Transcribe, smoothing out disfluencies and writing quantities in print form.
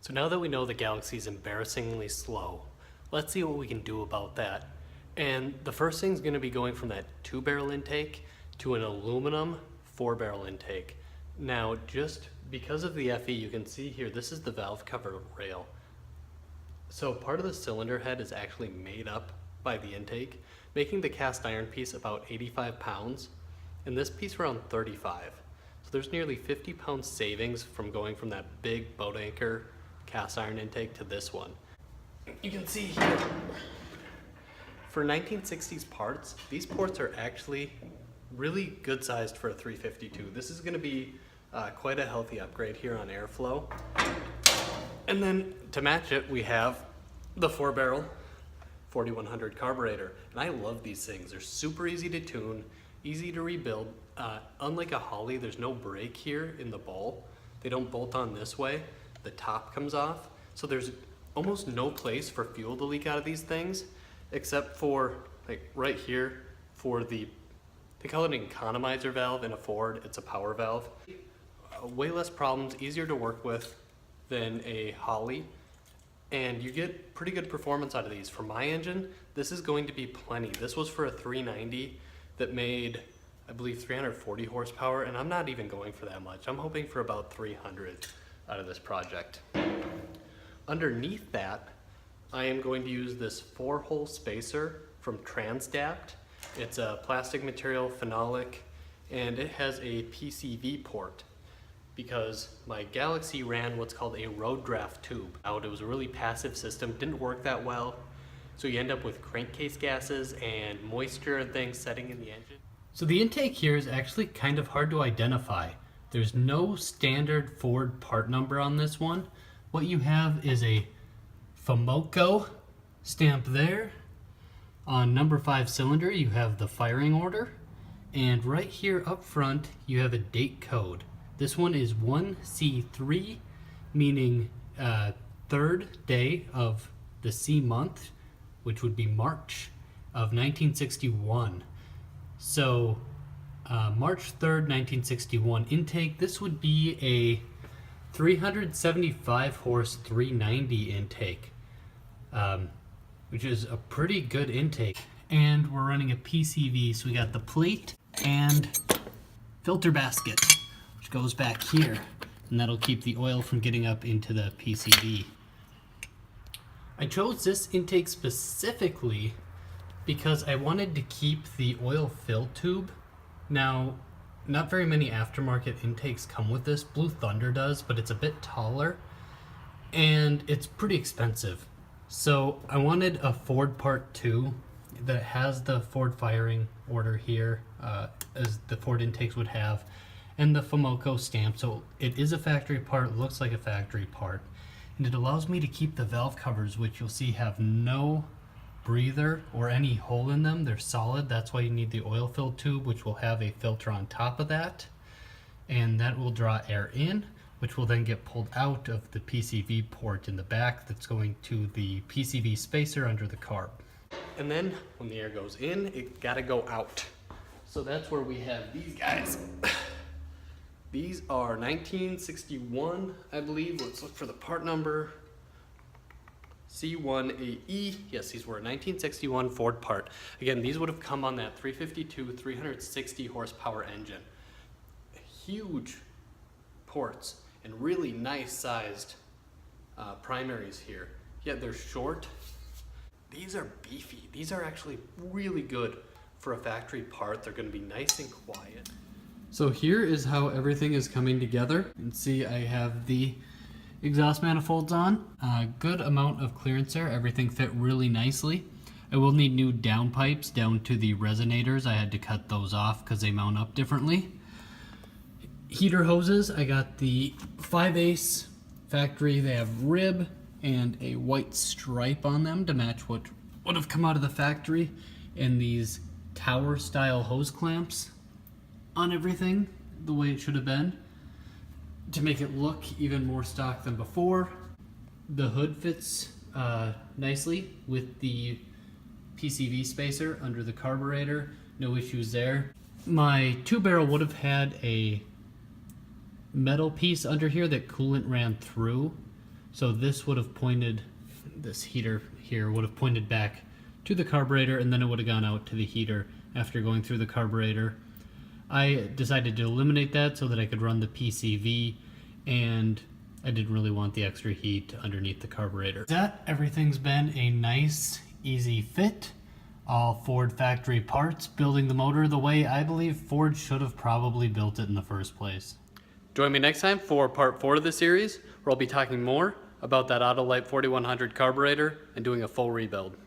So now that we know the Galaxie is embarrassingly slow, let's see what we can do about that. And the first thing is going to be going from that 2-barrel intake to an aluminum 4-barrel intake. Now, just because of the FE, you can see here, this is the valve cover rail. So part of the cylinder head is actually made up by the intake, making the cast iron piece about 85 pounds, and this piece around 35. So there's nearly 50 pounds savings from going from that big boat anchor cast iron intake to this one. You can see here, for 1960s parts, these ports are actually really good sized for a 352. This is going to be quite a healthy upgrade here on airflow. And then to match it, we have the 4-barrel 4100 carburetor. And I love these things. They're super easy to tune, easy to rebuild. Unlike a Holly, there's no break here in the ball. They don't bolt on this way. The top comes off. So there's almost no place for fuel to leak out of these things, except for like right here for they call it an economizer valve in a Ford. It's a power valve. Way less problems, easier to work with than a Holly, and you get pretty good performance out of these. For my engine, this is going to be plenty. This was for a 390 that made, I believe, 340 horsepower, and I'm not even going for that much. I'm hoping for about 300 out of this project. Underneath that, I am going to use this 4-hole spacer from Transdapt. It's a plastic material, phenolic, and it has a PCV port because my Galaxie ran what's called a road draft tube out. It was a really passive system, didn't work that well, so you end up with crankcase gases and moisture and things setting in the engine. So the intake here is actually kind of hard to identify. There's no standard Ford part number on this one. What you have is a FOMOCO stamp there. On number 5 cylinder, you have the firing order. And right here up front, you have a date code. This one is 1C3, meaning third day of the C month, which would be March of 1961. So March 3rd, 1961 intake. This would be a 375 horse 390 intake, which is a pretty good intake. And we're running a PCV, so we got the plate and filter basket, which goes back here, and that'll keep the oil from getting up into the PCV. I chose this intake specifically because I wanted to keep the oil fill tube. Now, not very many aftermarket intakes come with this. Blue Thunder does, but it's a bit taller and it's pretty expensive. So I wanted a Ford Part 2 that has the Ford firing order here, as the Ford intakes would have, and the FOMOCO stamp. So it is a factory part, looks like a factory part, and it allows me to keep the valve covers, which you'll see have no breather or any hole in them. They're solid. That's why you need the oil fill tube, which will have a filter on top of that, and that will draw air in, which will then get pulled out of the PCV port in the back that's going to the PCV spacer under the carb. And then when the air goes in, it gotta go out. So that's where we have these guys. These are 1961, I believe. Let's look for the part number. C1AE. Yes, these were a 1961 Ford part. Again, these would have come on that 352, 360 horsepower engine. Huge ports and really nice sized primaries here. Yet they're short. These are beefy. These are actually really good for a factory part. They're going to be nice and quiet. So here is how everything is coming together. You can see I have the exhaust manifolds on. A good amount of clearance there. Everything fit really nicely. I will need new downpipes down to the resonators. I had to cut those off because they mount up differently. Heater hoses, I got the 5/8 factory. They have rib and a white stripe on them to match what would have come out of the factory, and these tower style hose clamps on everything the way it should have been to make it look even more stock than before. The hood fits nicely with the PCV spacer under the carburetor, no issues there. My 2-barrel would have had a metal piece under here that coolant ran through, So this would have pointed, this heater here would have pointed back to the carburetor, and then it would have gone out to the heater after going through the carburetor. I decided to eliminate that so that I could run the PCV, and I didn't really want the extra heat underneath the carburetor. That everything's been a nice, easy fit. All Ford factory parts, building the motor the way I believe Ford should have probably built it in the first place. Join me next time for part 4 of the series, where I'll be talking more about that Autolite 4100 carburetor and doing a full rebuild.